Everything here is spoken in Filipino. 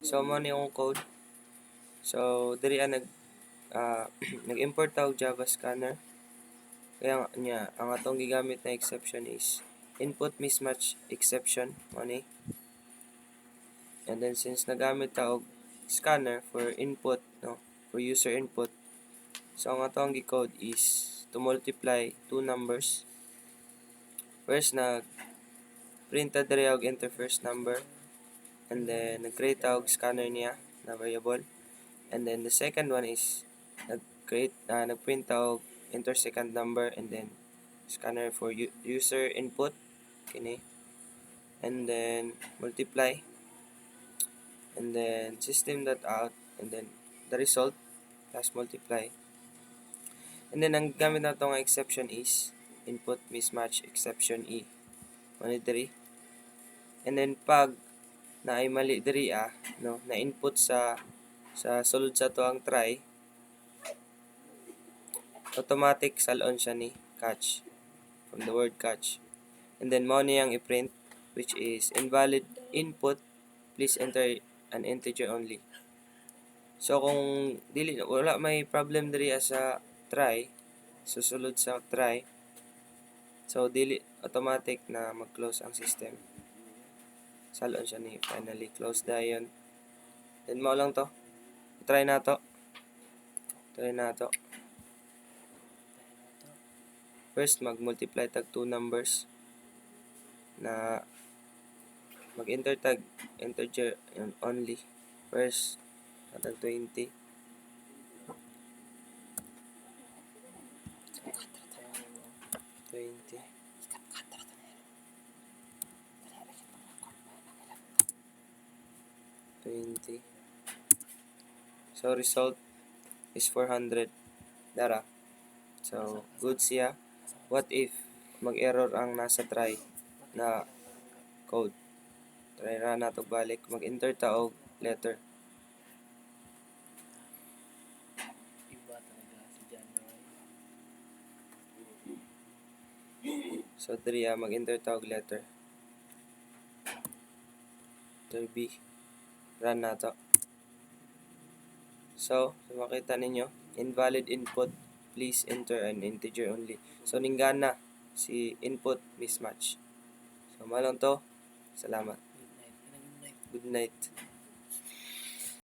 So mo ni yung code. So diri nag-import tawag Java scanner. Kaya nya ang atong gigamit na exception is input mismatch exception mo ni. And then since nagamit ta og scanner for input, no, for user input, so ang atong gi-code is to multiply two numbers. First print ta diri og enter first number, and then nag-create ta og scanner niya na variable. And then the second one is nag-print ta og enter second number, and then scanner for user input kini. And then multiply, and then system.out, and then the result plus multiply. And then ang gamit nato nga exception is input mismatch exception E. Mani diri. And then pag na ay mali diri no, na input sa sulod sa to ang try, automatic salon siya ni catch from the word catch. And then mo niyang i-print, which is invalid input, please enter an integer only. So kung wala may problem diri sa try, susulod sa try, so dili automatic na mag-close ang system. Salon siya ni finally close dayon. Then mo lang to. Try na to. First mag-multiply tag two numbers na mag-enter tag integer only. First tag 20. So result is 400 dara. So good siya. What if mag-error ang nasa try na code? Try ra na to balik, mag-enter ta og letter. So diri mag-enter ta og letter B. Run na to. So makita ninyo, invalid input, please enter an integer only. So ninggana si input mismatch. So malong to. Salamat. Good night.